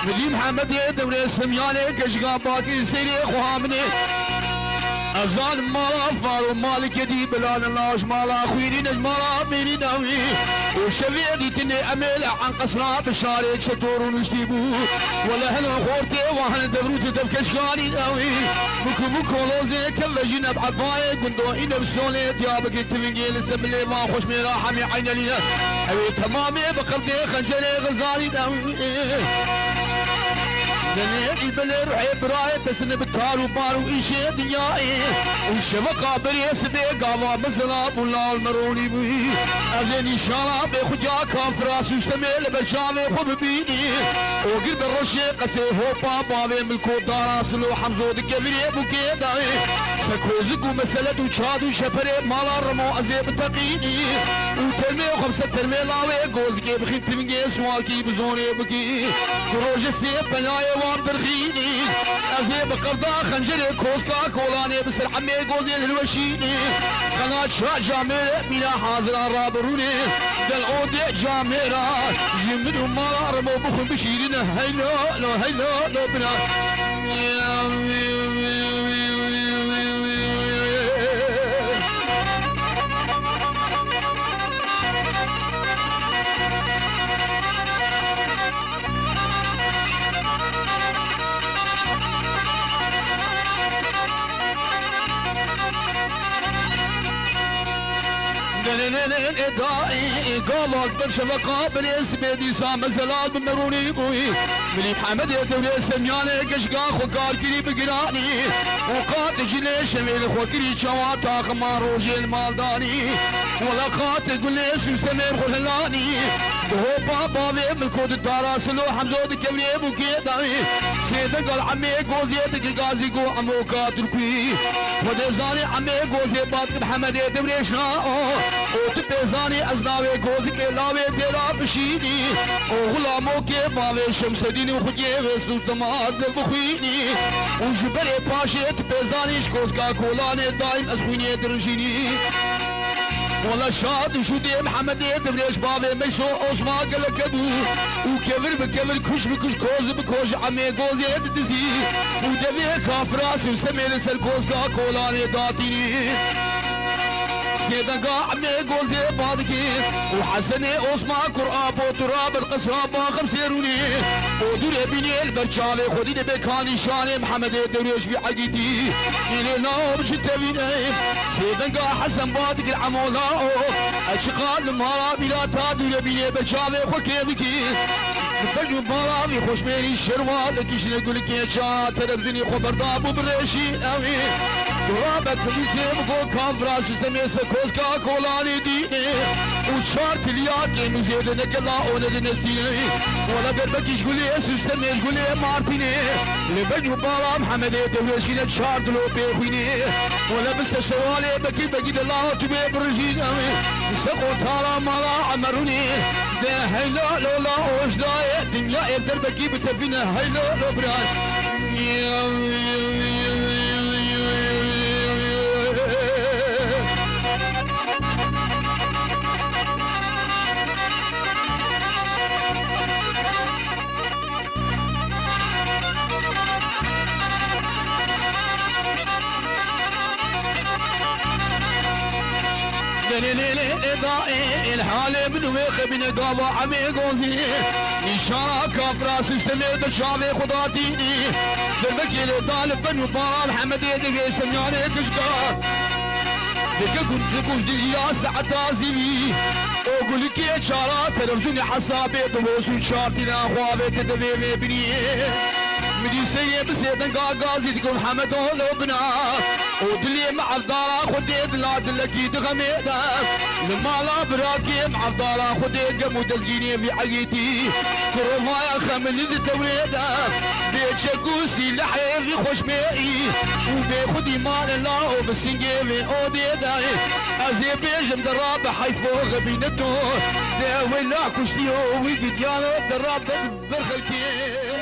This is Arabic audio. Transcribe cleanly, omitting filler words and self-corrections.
مدي محمد يدور السمياني كشقاباتي سيري خوامني أزان مالا فارو مالك يدي بلان اللاش مالا خويني نجمالا ميني داوي وشفيدي تني أميل عن قصرا بشارك شطور ونشتيبو ولا هلا خورتي وهن دبروتي دبكشقاني داوي مكو مكو لوزي كفجينا بعباية قندو إنا بسوني ديابك التفنجي لسبلي ما خوش ميرا حمي عين لينا أوي تمامي بقردي خنجري غزالي داوي دنيا بلا روحي براية تسن بتارو بارو إيشي دنياي وشبكة بريس بيقاوا مزلاب ولا المروني بي أذن إن شاء الله بخجا كافراس يستمل بشامي خب بيني وقرب الرشي قسي هو بابا بملكو داراس لو حمزو دكبري بوكي داي سكوزك ومسلة وشاد وشبري مالا رمو أزيب تقيني وترمي وخمسة ترمي لاوي قوزكي بخيب تمنجي سوالكي بزوني بكي كروج السيب بلاي وام برخيني أزيب قردا خنجري كوسكا كولاني بسر عمي قوزي الوشيني قناة شاء جامير بلا حاضر رابروني دل عودي جاميرا جمدو مالا رمو بخن بشيرنا هيلو لو هيلو لو بنا إدائي قامت بالشبكة بالاسم دي سام زلال بمروني بوي ملي محمد يدوري سمياني كشقا خوكار كري بقراني وقات جني شميل خوكري شواتا خمار روجي المالداني ولا قات قولي سوستمر خلاني هو بابا من كود الدارا سلو حمزود كبري بوكي داوي سيدك العمي قوزي غازي قو عموكا تركي ودزاني عمي قوزي بات محمد يدوري شناء وتبزاني أزناوي قوزي كلاوي تيرا بشيني وغلامو كي باوي شمس ديني وخجي وسلو تماد بخويني وجبري باشي تبزاني شكوزكا كولاني دايم أزخويني ترجيني ولا شاد شو دي محمد يدبريش بابي ميسو عثما قال كبو وكبر بكبر كش بكش كوز بكوش عمي قوز يددزي ودبي خاف راسي وسمير سلكوز كا كولاني داتيني سيدقا عمي قوزي بادكي وحسني عثما قرآب وتراب القصراب باخم سيروني ودوري بيني البرشالي خودي بكاني شاني محمد يدبريش في حقيتي إلي نوم شتبيني سيدقا حسن بادك العمولا اشغال مارا بلا تادوري بيني برشالي خوكي بكي بلو مارا بي خوش ميري شروال كيش نقول كي جا تربزني خبرداب وبرشي اوي درابت فليسي بقو كافراس زميس كوزكا كولاني ديني وشار تلياكي مزيد نكلا اوند نسيني ولا بربكيش قولي سوستميش قولي مارتيني لبجو بارا محمد يدوريش كينا شار دلو بيخويني ولا بس شوالي بكي بكي دلاو تبي برجين اوي سقو تارا مالا عمروني ده هيلا لولا وجداي الدنيا دربكي بتفينا هيلا لو بران الحالة من ويخ بن قابا عمي قوزي إشارة كابرا سيستمي بشافي خداتيني دربكي لطالب بن وبارا محمد يدقي سمياني كشكار دكا كنت قوزي يا ساعة زيبي وقول لك يا شارع ترمزوني حسابي دوسو شارتنا خوابي تدبيبي بني مدي سيب سيدن غازي تكون محمد ولبنا ودلي مع الدارا خدي دلا دلكي دغميدا لما لا براكي مع الدارا خدي قمو تسقيني في حقيتي كرومايا خمل التويدا بيت شكوسي لحيري خوش مائي وبيخدي مال الله وبسنجي في اودي داي ازي بيجم دراب حيفو غبينتو دا ولا كشتيو ويجي ديالو دراب برخلكي